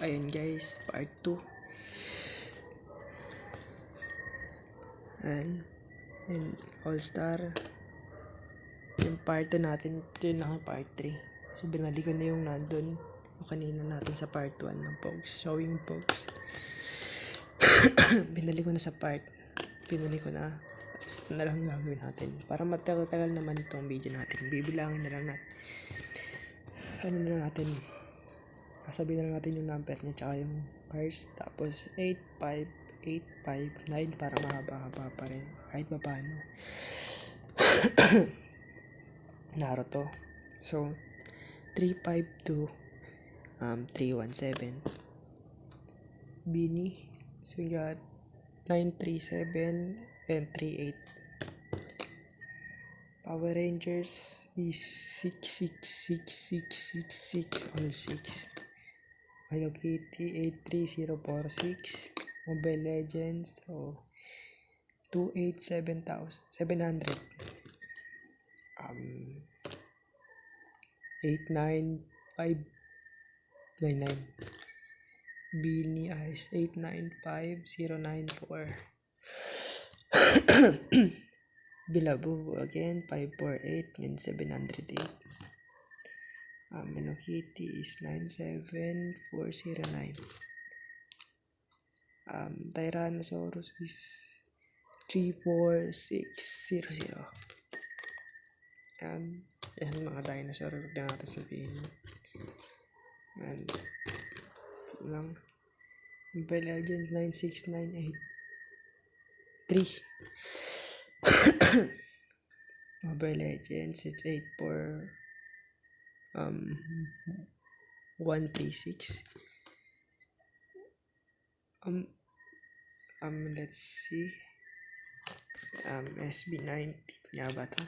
Ayun guys, part 2. And All Star. Yung part 2 natin, ito yung part 3. So binali ko na yung nandun o kanina natin sa part 1 ng Pogs, showing Pogs. Binali ko na sa part. Pinali ko na. Ito na lang gagawin natin. Para matagal-tagal naman itong video natin. Bibilangin na lang natin. Ano na natin? Sabihin na lang natin yung number niya tsaka yung cars. Tapos 8, 5, 8, 5, 9 para mahaba-haba pa rin. Kahit pa paano. Naruto. So, 352 317 Bini. So, we got 937 and 38. Power Rangers is 66666 all 6. Hello Kitty 83046. Mobile Legends, so 287,700. 89599. Bini Ice 895094. Bilabu again 548 and 708. Hello Kitty is 97409. Tyrannosaurus is 34600. Yan mga dinosaur, huwag na natin sabihin. And lang Mobile Legends 96983. Mobile Legends it's 84136. Let's see. SB19 nga ba to?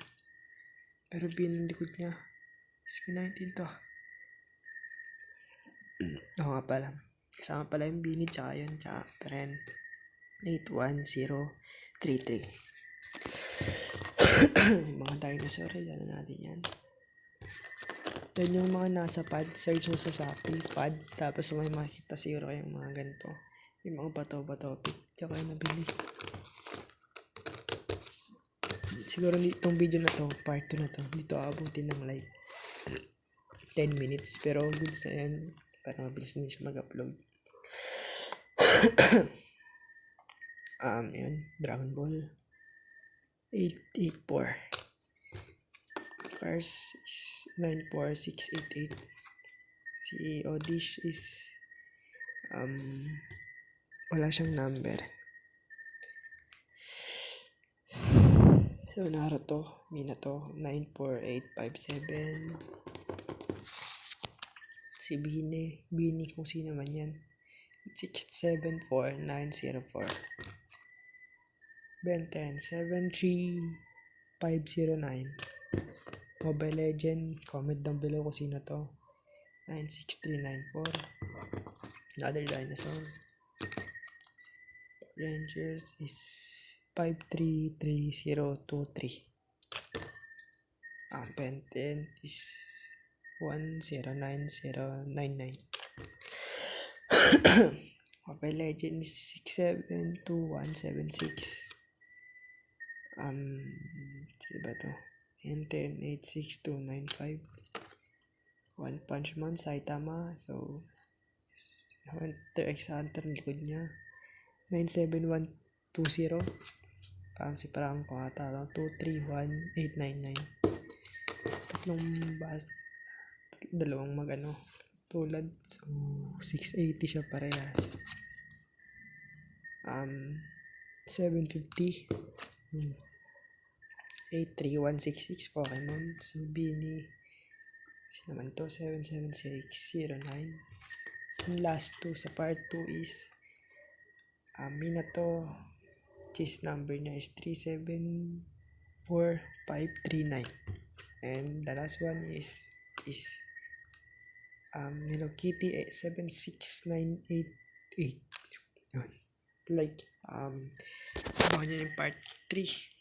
Pero binlikod niya. SB19 to. Oo nga pala. Kasama pala yung Bini tsaka yun. Tsaka Pren 81033. Yung mga dinosaur. Yan natin yan. Yan yung mga nasa pad. Search nyo sa Shopee. Pad. Tapos may makikita siguro kayong mga ganito. Yung mga bato-bato pic. Tsaka yung nabili. Siguro itong video na to, part 2 na to, dito abutin ng like 10 minutes. Pero goods na yan. Para mabilis na siya mag-upload. Yun. Dragon Ball 884. Cars is 94688. Si Odish is wala siyang number. So Naruto, Minato 94857. Si Bini kung sino man yan 674904. Ben 10 73509. Mobile Legend, comment down below kung sino to. 96394. Another dinosaur. Rangers is 533023. Ben 10 is 109099. Mobile Legend is 672176. Sino ba to? N10 86295. One Punch Man Saitama. So Hunter x Hunter likod niya 97120. Si parang ko ata 231899. Dalawang magano tulad. So 680 siya parehas. 750 83166 Pokemon. So Bini sino naman to 77609. Yung last 2 sa part 2 is Minato, case number niya is 374539. And the last one is Hello Kitty 76988. Like abangan nyo yung part 3.